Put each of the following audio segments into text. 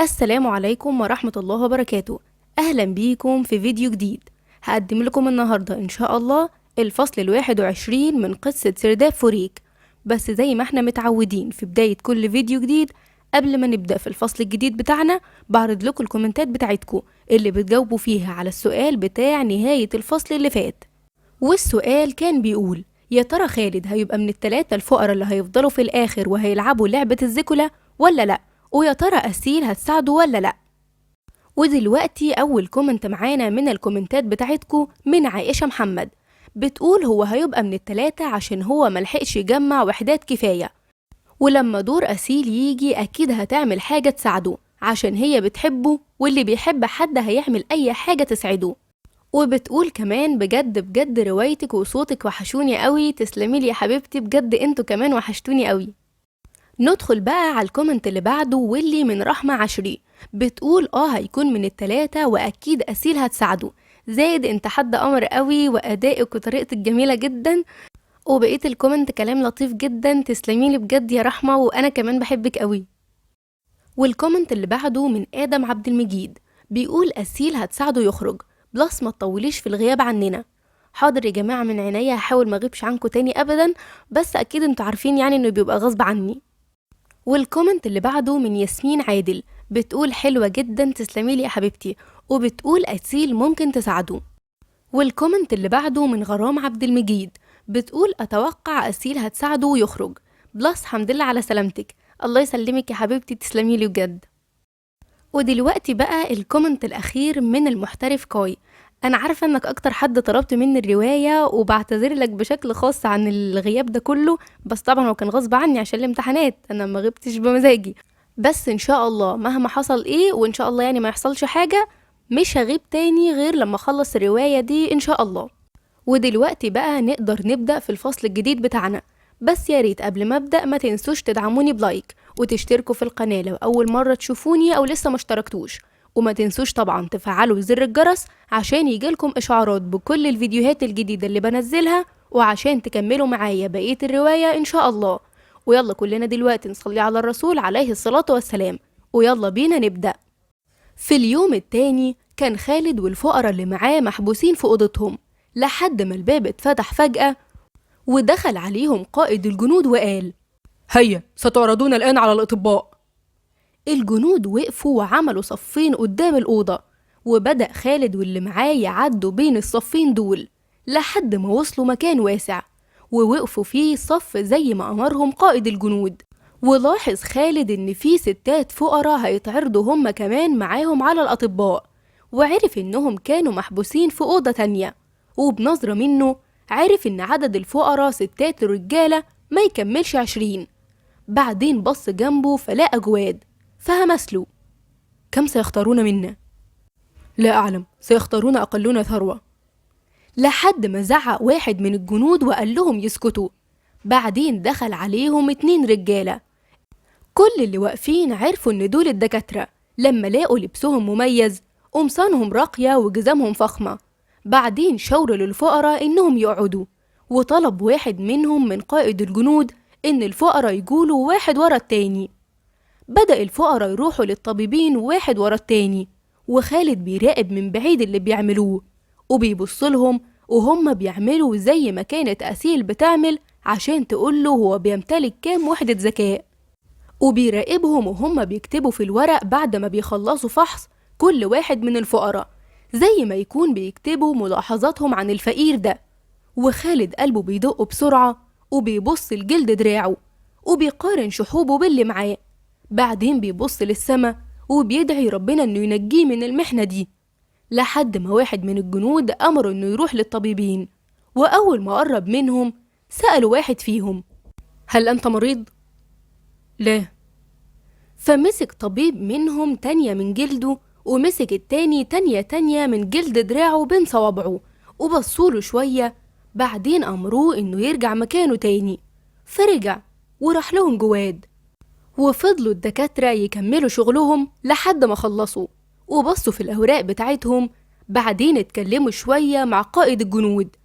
السلام عليكم ورحمة الله وبركاته. أهلا بيكم في فيديو جديد. هقدم لكم النهاردة إن شاء الله الفصل 21 من قصة سرداب فوريك. بس زي ما احنا متعودين في بداية كل فيديو جديد، قبل ما نبدأ في الفصل الجديد بتاعنا بعرض لكم الكومنتات بتاعتكم اللي بتجاوبوا فيها على السؤال بتاع نهاية الفصل اللي فات. والسؤال كان بيقول: يا ترى خالد هيبقى من التلاتة الفقراء اللي هيفضلوا في الآخر وهيلعبوا لعبة الزيكولا ولا لأ؟ ويا ترى أسيل هتساعده ولا لأ؟ ودلوقتي أول كومنت معانا من الكومنتات بتاعتكو من عائشة محمد، بتقول هو هيبقى من التلاتة عشان هو ملحقش يجمع وحدات كفاية، ولما دور أسيل يجي أكيد هتعمل حاجة تساعده عشان هي بتحبه، واللي بيحب حد هيعمل أي حاجة تسعده. وبتقول كمان بجد بجد روايتك وصوتك وحشوني قوي، تسلميلي يا حبيبتي، بجد انتوا كمان وحشتوني قوي. ندخل بقى على الكومنت اللي بعده واللي من رحمة عشري، بتقول هيكون من التلاتة واكيد اسيل هتساعده. زايد انت حد قمر قوي وادائك وطريقتك جميلة جدا، وبقيت الكومنت كلام لطيف جدا، تسلميلي بجد يا رحمة، وانا كمان بحبك قوي. والكومنت اللي بعده من ادم عبد المجيد، بيقول اسيل هتساعده يخرج، بلس ما تطوليش في الغياب عننا. حاضر يا جماعة، من عينيا هحاول ما اغيبش عنكم تاني ابدا، بس اكيد انتوا عارفين يعني انه بيبقى غصب عني. والكومنت اللي بعده من ياسمين عادل، بتقول حلوة جدا، تسلميلي يا حبيبتي، وبتقول أسيل ممكن تساعده. والكومنت اللي بعده من غرام عبد المجيد، بتقول أتوقع أسيل هتساعده ويخرج، بلس حمد لله على سلامتك، الله يسلمك يا حبيبتي، تسلميلي بجد. ودلوقتي بقى الكومنت الأخير من المحترف كاي. أنا عارفة إنك أكتر حد طلبت مني الرواية، وبعتذر لك بشكل خاص عن الغياب ده كله، بس طبعا هو كان غصب عني عشان الامتحانات، أنا ما غبتش بمزاجي. بس إن شاء الله مهما حصل إيه، وإن شاء الله يعني ما يحصلش حاجة، مش هغيب تاني غير لما أخلص الرواية دي إن شاء الله. ودلوقتي بقى نقدر نبدأ في الفصل الجديد بتاعنا، بس يا ريت قبل ما ابدأ ما تنسوش تدعموني بلايك وتشتركوا في القناة لو أول مرة تشوفوني أو لسه ما اشتركتوش، وما تنسوش طبعا تفعلوا زر الجرس عشان يجيلكم إشعارات بكل الفيديوهات الجديدة اللي بنزلها، وعشان تكملوا معايا بقية الرواية إن شاء الله. ويلا كلنا دلوقتي نصلي على الرسول عليه الصلاة والسلام، ويلا بينا نبدأ. في اليوم التاني كان خالد والفقراء اللي معاه محبوسين في أوضتهم، لحد ما الباب اتفتح فجأة ودخل عليهم قائد الجنود وقال: هيا ستعرضون الآن على الأطباء. الجنود وقفوا وعملوا صفين قدام الأوضة، وبدأ خالد واللي معاه يعدوا بين الصفين دول لحد ما وصلوا مكان واسع، ووقفوا فيه صف زي ما أمرهم قائد الجنود. ولاحظ خالد إن في ستات فقراء هيتعرضوا هم كمان معاهم على الأطباء، وعرف إنهم كانوا محبوسين في أوضة تانية، وبنظرة منه عرف إن عدد الفقراء ستات الرجالة ما يكملش 20. بعدين بص جنبه فلقى جواد، فهمسله: كم سيختارون منا؟ لا أعلم، سيختارون أقلنا ثروة. لحد ما زعق واحد من الجنود وقال لهم يسكتوا. بعدين دخل عليهم 2 رجالة، كل اللي واقفين عرفوا إن دول الدكاترة لما لاقوا لبسهم مميز، قمصانهم راقية وجزامهم فخمة. بعدين شاوروا للفقراء إنهم يقعدوا، وطلب واحد منهم من قائد الجنود إن الفقراء يجولوا واحد ورا التاني. بدأ الفقراء يروحوا للطبيبين واحد ورا التاني، وخالد بيراقب من بعيد اللي بيعملوه، وبيبصلهم وهم بيعملوا زي ما كانت أسيل بتعمل عشان تقوله هو بيمتلك كام وحدة ذكاء، وبيراقبهم وهم بيكتبوا في الورق بعد ما بيخلصوا فحص كل واحد من الفقراء، زي ما يكون بيكتبوا ملاحظاتهم عن الفقير ده. وخالد قلبه بيدق بسرعة، وبيبص لجلد دراعه، وبيقارن شحوبه باللي معاه. بعدين بيبص للسما وبيدعي ربنا انه ينجيه من المحنة دي، لحد ما واحد من الجنود امره انه يروح للطبيبين. واول ما قرب منهم سألوا واحد فيهم: هل أنت مريض؟ لا. فمسك طبيب منهم تانية من جلده، ومسك التاني تانية من جلد دراعه بين صوابعه، وبصوله شوية. بعدين أمروه إنه يرجع مكانه تاني، فرجع وراح لهم جواد. وفضلوا الدكاترة يكملوا شغلهم لحد ما خلصوا وبصوا في الأوراق بتاعتهم. بعدين اتكلموا شوية مع قائد الجنود،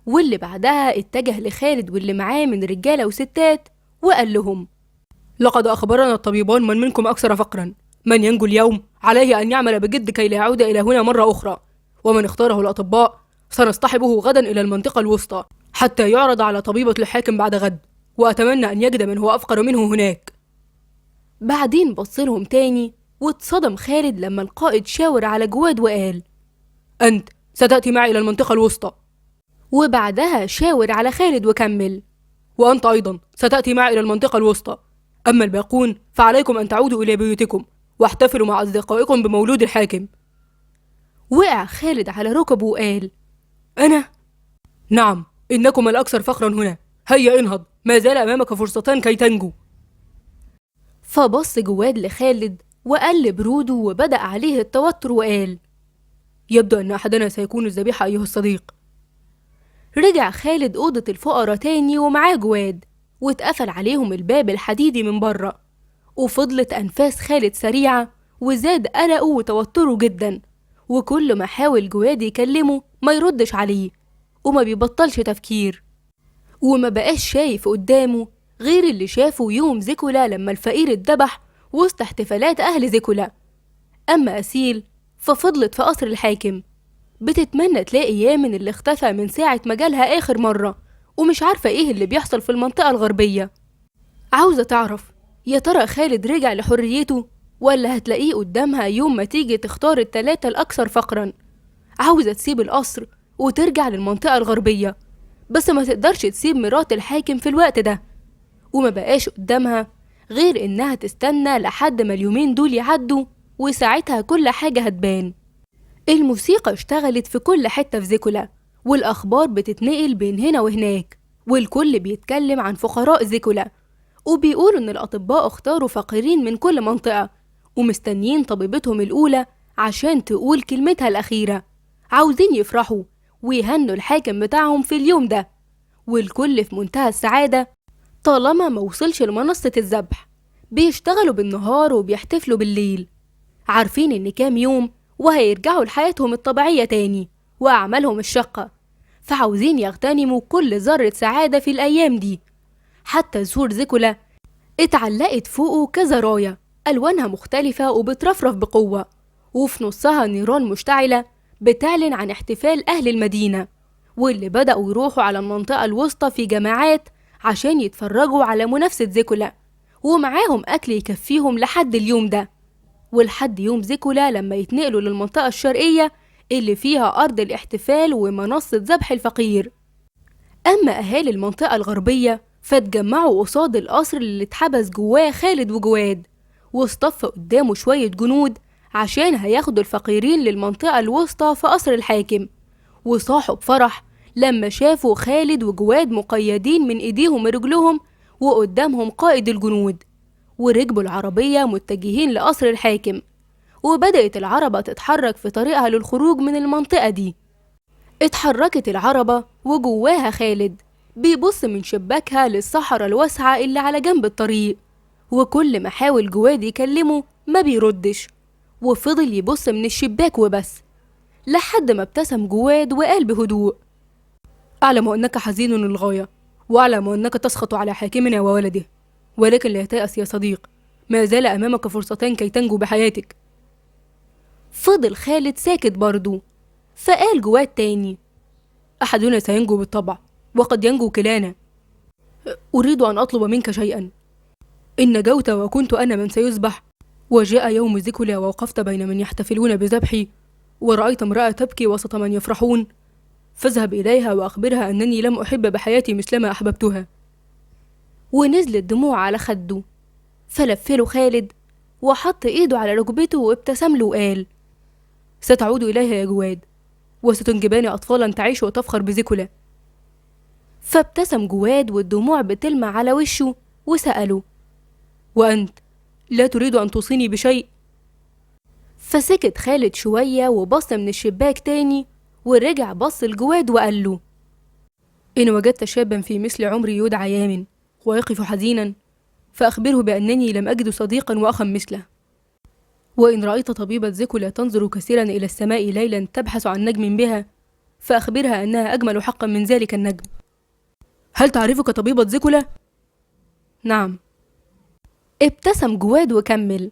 واللي بعدها اتجه لخالد واللي معاه من رجالة وستات وقال لهم: لقد أخبرنا الطبيبان من منكم أكثر فقرا، من ينجو اليوم عليه أن يعمل بجد كي لا يعود إلى هنا مرة أخرى، ومن اختاره الأطباء سنصطحبه غدا إلى المنطقة الوسطى حتى يعرض على طبيبة الحاكم بعد غد، وأتمنى أن يجد من هو أفقر منه هناك. بعدين بصلهم تاني واتصدم خالد لما القائد شاور على جواد وقال: أنت ستأتي معي إلى المنطقة الوسطى. وبعدها شاور على خالد وكمل: وأنت أيضا ستأتي معي إلى المنطقة الوسطى، أما الباقون فعليكم أن تعودوا إلى بيوتكم واحتفلوا مع أصدقائكم بمولود الحاكم. وقع خالد على ركبه وقال: أنا؟ نعم، إنكم الأكثر فخرا هنا، هيا انهض، ما زال أمامك فرصتان كي تنجو. فبص جواد لخالد وقل بروده وبدأ عليه التوتر وقال: يبدو أن أحدنا سيكون الذبيحة أيها الصديق. رجع خالد أوضة الفقراء تاني ومعاه جواد، واتقفل عليهم الباب الحديدي من بره، وفضلت أنفاس خالد سريعة وزاد قلقه وتوتره جدا، وكل ما حاول جواد يكلمه ما يردش عليه وما بيبطلش تفكير، وما بقاش شايف قدامه غير اللي شافه يوم زيكولا لما الفقير اتذبح وسط احتفالات أهل زيكولا. أما أسيل ففضلت في قصر الحاكم بتتمنى تلاقي يامن اللي اختفى من ساعة ما جالها آخر مرة، ومش عارفة ايه اللي بيحصل في المنطقة الغربية. عاوزة تعرف يا ترى خالد رجع لحريته ولا هتلاقيه قدامها يوم ما تيجي تختار التلاتة الأكثر فقرا. عاوزة تسيب القصر وترجع للمنطقة الغربية، بس ما تقدرش تسيب مرات الحاكم في الوقت ده، وما بقاش قدامها غير إنها تستنى لحد ما اليومين دول يعدوا، وساعتها كل حاجة هتبان. الموسيقى اشتغلت في كل حتة في زيكولا، والأخبار بتتنقل بين هنا وهناك، والكل بيتكلم عن فقراء زيكولا، وبيقولوا إن الأطباء اختاروا فقيرين من كل منطقة ومستنيين طبيبتهم الأولى عشان تقول كلمتها الأخيرة. عاوزين يفرحوا ويهنوا الحاكم بتاعهم في اليوم ده، والكل في منتهى السعادة طالما موصلش لمنصة الذبح. بيشتغلوا بالنهار وبيحتفلوا بالليل، عارفين إن كام يوم وهيرجعوا لحياتهم الطبيعية تاني وأعمالهم الشاقة، فعاوزين يغتنموا كل ذرة سعادة في الأيام دي. حتى سور زيكولا اتعلقت فوقه كذا راية ألوانها مختلفة وبترفرف بقوة، وفي نصها نيران مشتعلة بتعلن عن احتفال أهل المدينة، واللي بدأوا يروحوا على المنطقة الوسطى في جماعات عشان يتفرجوا على منافسة زيكولا، ومعاهم أكل يكفيهم لحد اليوم ده، ولحد يوم زيكولا لما يتنقلوا للمنطقة الشرقية اللي فيها أرض الاحتفال ومنصة ذبح الفقير. أما أهالي المنطقة الغربية فاتجمعوا قصاد القصر اللي اتحبس جواه خالد وجواد، واصطف قدامه شوية جنود عشان هياخدوا الفقيرين للمنطقة الوسطى في قصر الحاكم، وصاحوا بفرح لما شافوا خالد وجواد مقيدين من ايديهم ورجلهم وقدامهم قائد الجنود، وركبوا العربية متجهين لقصر الحاكم، وبدأت العربة تتحرك في طريقها للخروج من المنطقة دي. اتحركت العربة وجواها خالد بيبص من شباكها للصحراء الواسعة اللي على جنب الطريق، وكل ما حاول جواد يكلمه ما بيردش، وفضل يبص من الشباك وبس، لحد ما ابتسم جواد وقال بهدوء: أعلم أنك حزين للغاية، وأعلم أنك تسخط على حاكمنا وولده، ولكن لا تيأس يا صديق، ما زال أمامك فرصتان كي تنجو بحياتك. فضل خالد ساكت برضه، فقال جواد تاني: أحدنا سينجو بالطبع، وقد ينجو كلانا. أريد أن أطلب منك شيئا. إن نجوت وكنت أنا من سيذبح، وجاء يوم زيكولا ووقفت بين من يحتفلون بذبحي، ورأيت امرأة تبكي وسط من يفرحون، فاذهب إليها وأخبرها أنني لم أحب بحياتي مثلما أحببتها. ونزلت دموع على خده، فلفله خالد وحط إيده على ركبته وابتسم له وقال: ستعود إليها يا جواد، وستنجبان أطفالا تعيش وتفخر بزيكولا. فابتسم جواد والدموع بتلمع على وشه وسأله: وأنت لا تريد أن توصيني بشيء؟ فسكت خالد شوية وبص من الشباك تاني، ورجع بص لجواد وقال له: إن وجدت شابا في مثل عمري يدعى يامن ويقف حزينا، فأخبره بأنني لم أجد صديقا وأخا مثله. وإن رأيت طبيبة زيكولا تنظر كثيرا إلى السماء ليلا تبحث عن نجم بها، فأخبرها أنها أجمل حقا من ذلك النجم. هل تعرفك طبيبة زيكولا؟ نعم. ابتسم جواد وكمل: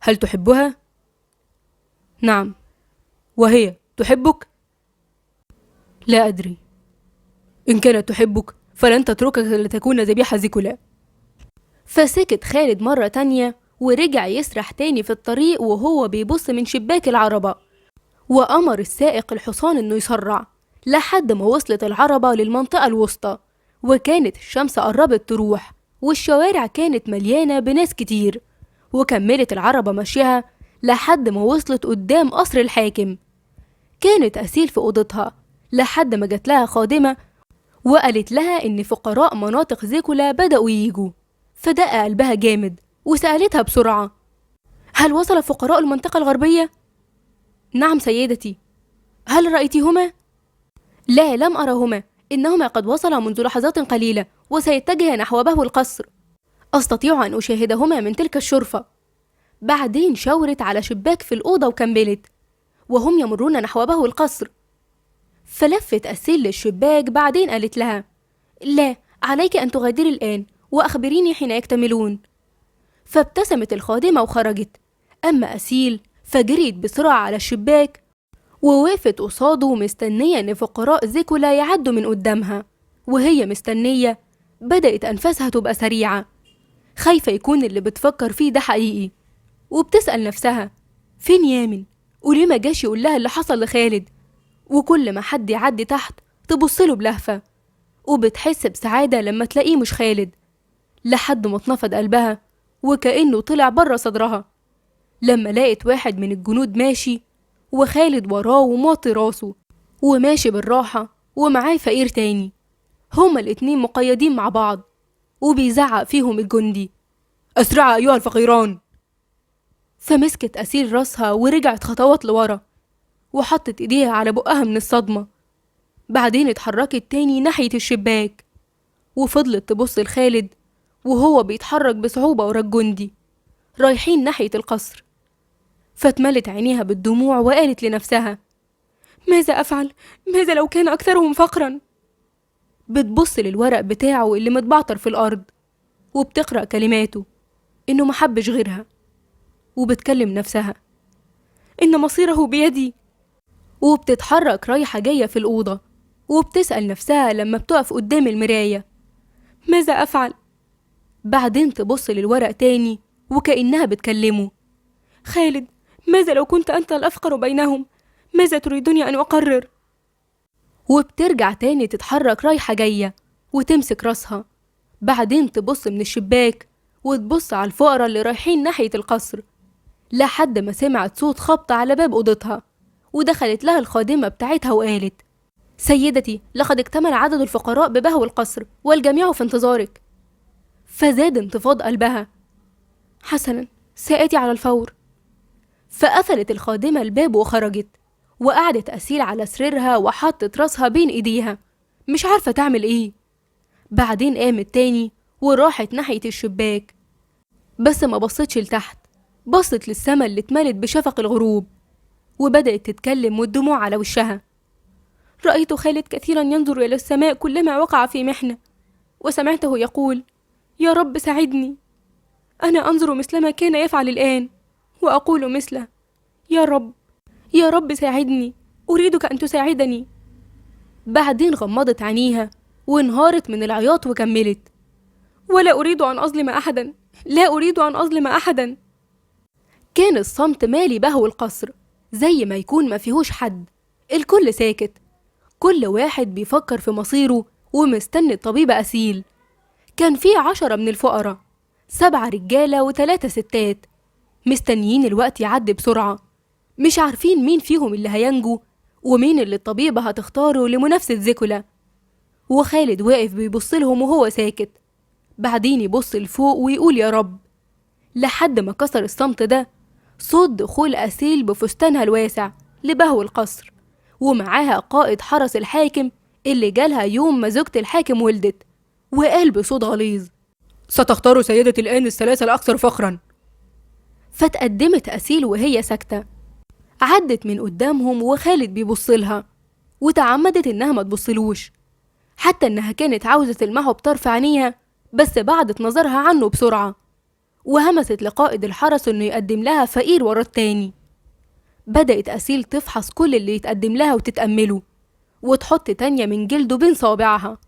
هل تحبها؟ نعم. وهي تحبك؟ لا أدري. إن كانت تحبك فلن تتركك لتكون ذبيحة زيكولا. فسكت خالد مرة تانية ورجع يسرح تاني في الطريق وهو بيبص من شباك العربة، وأمر السائق الحصان إنه يسرع لحد ما وصلت العربة للمنطقة الوسطى، وكانت الشمس قربت تروح والشوارع كانت مليانة بناس كتير. وكملت العربة مشيها لحد ما وصلت قدام قصر الحاكم. كانت أسيل في أوضتها لحد ما جات لها خادمة وقالت لها إن فقراء مناطق زيكولا بدأوا ييجوا، فدق قلبها جامد وسألتها بسرعة: هل وصل فقراء المنطقة الغربية؟ نعم سيدتي. هل رأيتيهما؟ لا، لم أرهما، إنهما قد وصلا منذ لحظات قليلة وسيتجه نحو بهو القصر. أستطيع أن أشاهدهما من تلك الشرفة. بعدين شاورت على شباك في الأوضة وكملت: وهم يمرون نحو بهو القصر. فلفت أسيل للشباك، بعدين قالت لها: لا، عليك أن تغادري الآن وأخبريني حين يكتملون. فابتسمت الخادمة وخرجت. أما أسيل فجريت بسرعة على الشباك ووقفت قصاده مستنية إن فقراء زيكولا يعدوا من قدامها. وهي مستنية بدأت أنفاسها تبقى سريعة، خايفة يكون اللي بتفكر فيه ده حقيقي، وبتسأل نفسها: فين يامن؟ وليه ما جاش يقول لها اللي حصل لخالد؟ وكل ما حد يعدي تحت تبصله بلهفة، وبتحس بسعادة لما تلاقيه مش خالد، لحد ما اتنفض قلبها وكأنه طلع بره صدرها لما لقيت واحد من الجنود ماشي وخالد وراه وماطي راسه وماشي بالراحة ومعاه فقير تاني. هما الاتنين مقيدين مع بعض وبيزعق فيهم الجندي: أسرع أيها الفقيران. فمسكت أسيل راسها ورجعت خطوات لورا وحطت ايديها على بقها من الصدمة. بعدين اتحركت تاني ناحية الشباك وفضلت تبص لخالد وهو بيتحرك بصعوبة ورا الجندي رايحين ناحية القصر. فاتملت عينيها بالدموع وقالت لنفسها: ماذا أفعل؟ ماذا لو كان أكثرهم فقرا؟ بتبص للورق بتاعه اللي متبعتر في الأرض وبتقرأ كلماته إنه محبش غيرها، وبتكلم نفسها: إن مصيره بيدي. وبتتحرك رايحة جاية في الأوضة وبتسأل نفسها لما بتقف قدام المراية: ماذا أفعل؟ بعدين تبص للورق تاني وكأنها بتكلمه: خالد، ماذا لو كنت أنت الأفقر بينهم؟ ماذا تريدني أن أقرر؟ وبترجع تاني تتحرك رايحة جاية وتمسك راسها. بعدين تبص من الشباك وتبص على الفقراء اللي رايحين ناحية القصر لحد ما سمعت صوت خبط على باب أوضتها، ودخلت لها الخادمة بتاعتها وقالت: سيدتي، لقد اكتمل عدد الفقراء ببهو القصر والجميع في انتظارك. فزاد انتفاض قلبها: حسنا، سآتي على الفور. فقفلت الخادمة الباب وخرجت، وقعدت أسيل على سريرها وحطت راسها بين إيديها مش عارفة تعمل إيه. بعدين قامت تاني وراحت ناحية الشباك، بس ما بصتش لتحت، بصت للسما اللي اتملت بشفق الغروب وبدأت تتكلم والدموع على وشها: رأيت خالد كثيرا ينظر إلى السماء كلما وقع في محنة، وسمعته يقول: يا رب ساعدني. أنا أنظر مثلما كان يفعل الآن وأقول مثله: يا رب، يا رب ساعدني، أريدك أن تساعدني. بعدين غمضت عينيها وانهارت من العياط وكملت: ولا أريد أن أظلم أحدا، لا أريد أن أظلم أحدا. كان الصمت مالي بهو القصر زي ما يكون ما فيهوش حد، الكل ساكت، كل واحد بيفكر في مصيره ومستني الطبيبة أسيل. كان في 10 من الفقراء، 7 رجالة و3 ستات، مستنيين الوقت يعدي بسرعة، مش عارفين مين فيهم اللي هينجو ومين اللي الطبيبة هتختاره لمنافسة زيكولا. وخالد واقف بيبصلهم وهو ساكت، بعدين يبص لفوق ويقول يا رب، لحد ما كسر الصمت ده صوت دخول أسيل بفستانها الواسع لبهو القصر، ومعاها قائد حرس الحاكم اللي جالها يوم ما زوجة الحاكم ولدت، وقال بصوت غليظ: ستختار سيدتي الآن الثلاثة الأكثر فخرا. فتقدمت أسيل وهي ساكتة، عدت من قدامهم وخالد بيبصلها، وتعمدت إنها ما تبصلوش، حتى إنها كانت عاوزة تلمحه بطرف عينيها، بس بعدت نظرها عنه بسرعة، وهمست لقائد الحرس إنه يقدم لها فقير ورا التاني. بدأت أسيل تفحص كل اللي يتقدم لها وتتأمله، وتحط تانية من جلده بين صوابعها.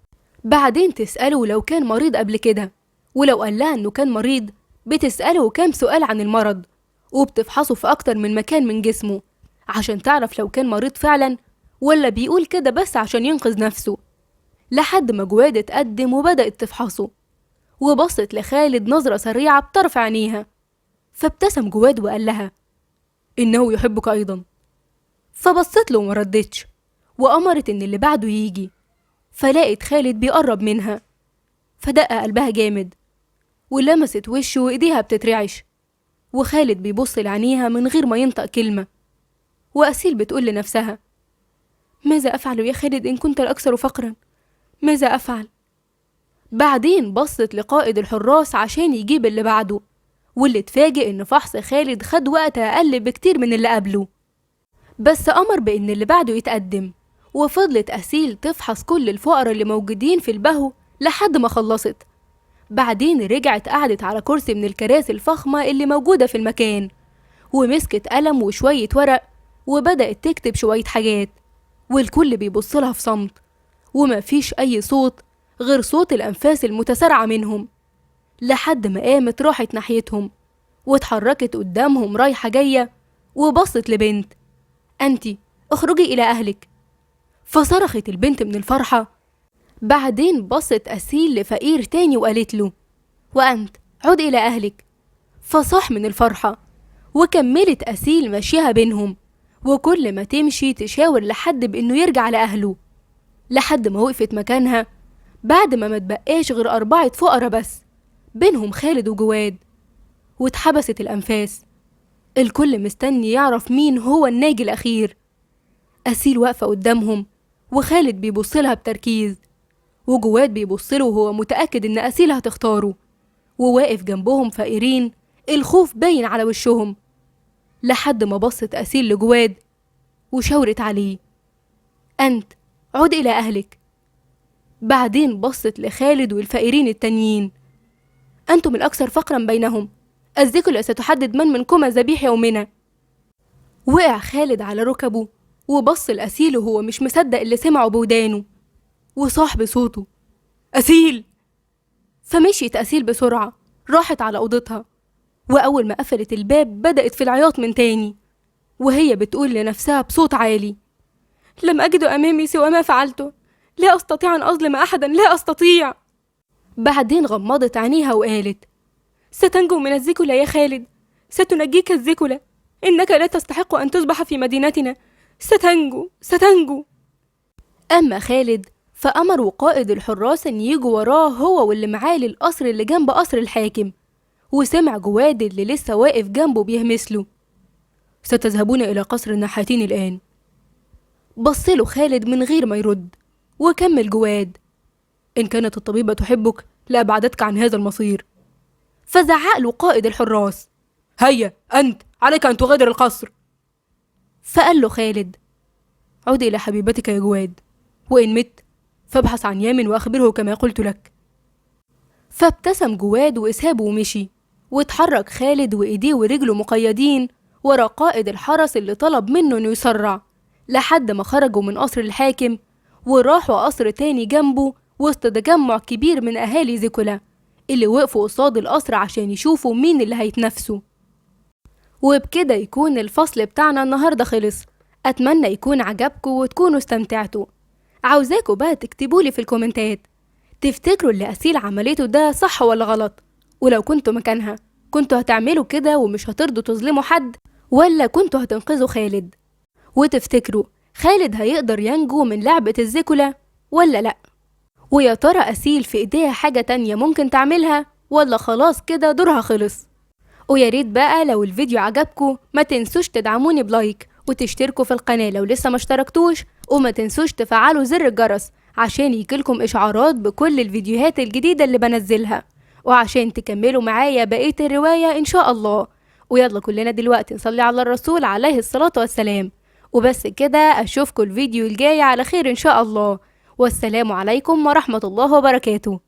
بعدين تسأله لو كان مريض قبل كده، ولو قال لها إنه كان مريض بتسأله كام سؤال عن المرض، وبتفحصه في أكتر من مكان من جسمه عشان تعرف لو كان مريض فعلا ولا بيقول كده بس عشان ينقذ نفسه. لحد ما جواد اتقدم وبدأت تفحصه، وبصت لخالد نظرة سريعة بطرف عينيها، فابتسم جواد وقال لها: إنه يحبك أيضا. فبصت له ومردتش، وأمرت إن اللي بعده يجي، فلقت خالد بيقرب منها، فدق قلبها جامد، ولمست وشه وإيديها بتترعش، وخالد بيبص لعينيها من غير ما ينطق كلمة. وأسيل بتقول لنفسها: ماذا أفعل يا خالد إن كنت الأكثر فقرا؟ ماذا أفعل؟ بعدين بصت لقائد الحراس عشان يجيب اللي بعده، واللي اتفاجئ إن فحص خالد خد وقت أقل بكتير من اللي قبله، بس أمر بإن اللي بعده يتقدم. وفضلت أسيل تفحص كل الفقراء اللي موجودين في البهو لحد ما خلصت. بعدين رجعت قعدت على كرسي من الكراسي الفخمة اللي موجودة في المكان، ومسكت قلم وشوية ورق وبدأت تكتب شوية حاجات، والكل بيبصلها في صمت، ومفيش أي صوت غير صوت الأنفاس المتسارعة منهم. لحد ما قامت راحت ناحيتهم واتحركت قدامهم رايحة جاية، وبصت لبنت: أنتي اخرجي إلى أهلك. فصرخت البنت من الفرحة. بعدين بصت أسيل لفقير تاني وقالت له: وأنت عد إلى أهلك. فصاح من الفرحة، وكملت أسيل مشيها بينهم، وكل ما تمشي تشاور لحد بإنه يرجع لأهله، لحد ما وقفت مكانها بعد ما تبقاش غير 4 فقراء بس، بينهم خالد وجواد. واتحبست الأنفاس، الكل مستني يعرف مين هو الناجي الأخير. أسيل واقفة قدامهم، وخالد بيبصلها بتركيز، وجواد بيبصله وهو متأكد إن أسيل هتختاره، وواقف جنبهم فقيرين الخوف باين على وشهم. لحد ما بصت أسيل لجواد وشاورت عليه: أنت عد إلى أهلك. بعدين بصت لخالد والفقيرين التانيين: أنتم الأكثر فقرا بينهم، الذكر ستحدد من منكما ذبيح يومنا. وقع خالد على ركبه وبص لأسيل وهو مش مصدق اللي سمعه بودانه، وصاح بصوته: أسيل! فمشيت أسيل بسرعة، راحت على أوضتها، وأول ما قفلت الباب بدأت في العياط من تاني، وهي بتقول لنفسها بصوت عالي: لم أجد أمامي سوى ما فعلته، لا أستطيع أن أظلم أحدا، لا أستطيع. بعدين غمضت عينيها وقالت: ستنجو من الذكلة يا خالد، ستنجيك الذكلة، إنك لا تستحق أن تصبح في مدينتنا، ستنجو ستنجو. أما خالد فأمر قائد الحراس أن يجوا وراه هو واللي معاه للقصر اللي جنب قصر الحاكم، وسمع جواد اللي لسه واقف جنبه بيهمسله: ستذهبون إلى قصر النحاتين الآن. بصله خالد من غير ما يرد، وكمل جواد: إن كانت الطبيبة تحبك لأبعدتك عن هذا المصير. فزعق له قائد الحراس: هيا أنت عليك أن تغادر القصر. فقال له خالد: عد إلى حبيبتك يا جواد، وإن مت فابحث عن يامن وأخبره كما قلت لك. فابتسم جواد وإسهابه ومشي، واتحرك خالد وإيديه ورجله مقيدين ورا قائد الحرس اللي طلب منه إنه يسرع، لحد ما خرجوا من قصر الحاكم وراحوا قصر تاني جنبه وسط تجمع كبير من أهالي ذكلة اللي وقفوا قصاد القصر عشان يشوفوا مين اللي هيتنافسوا. وبكده يكون الفصل بتاعنا النهاردة خلص. أتمنى يكون عجبكم وتكونوا استمتعتوا. عاوزاكوا بقى تكتبولي في الكومنتات تفتكروا اللي أسيل عملته ده صح ولا غلط، ولو كنتوا مكانها كنتوا هتعملوا كده ومش هترضوا تظلموا حد، ولا كنتوا هتنقذوا خالد؟ وتفتكروا خالد هيقدر ينجو من لعبة الذكلة ولا لأ؟ ويا ترى أسيل في إيديها حاجة تانية ممكن تعملها ولا خلاص كده دورها خلص؟ ويا ريت بقى لو الفيديو عجبكم ما تنسوش تدعموني بلايك وتشتركوا في القناة لو لسه ما اشتركتوش، وما تنسوش تفعلوا زر الجرس عشان يجيلكم إشعارات بكل الفيديوهات الجديدة اللي بنزلها، وعشان تكملوا معايا بقية الرواية إن شاء الله. ويلا كلنا دلوقتي نصلي على الرسول عليه الصلاة والسلام. وبس كده، أشوفكم الفيديو الجاي على خير إن شاء الله، والسلام عليكم ورحمة الله وبركاته.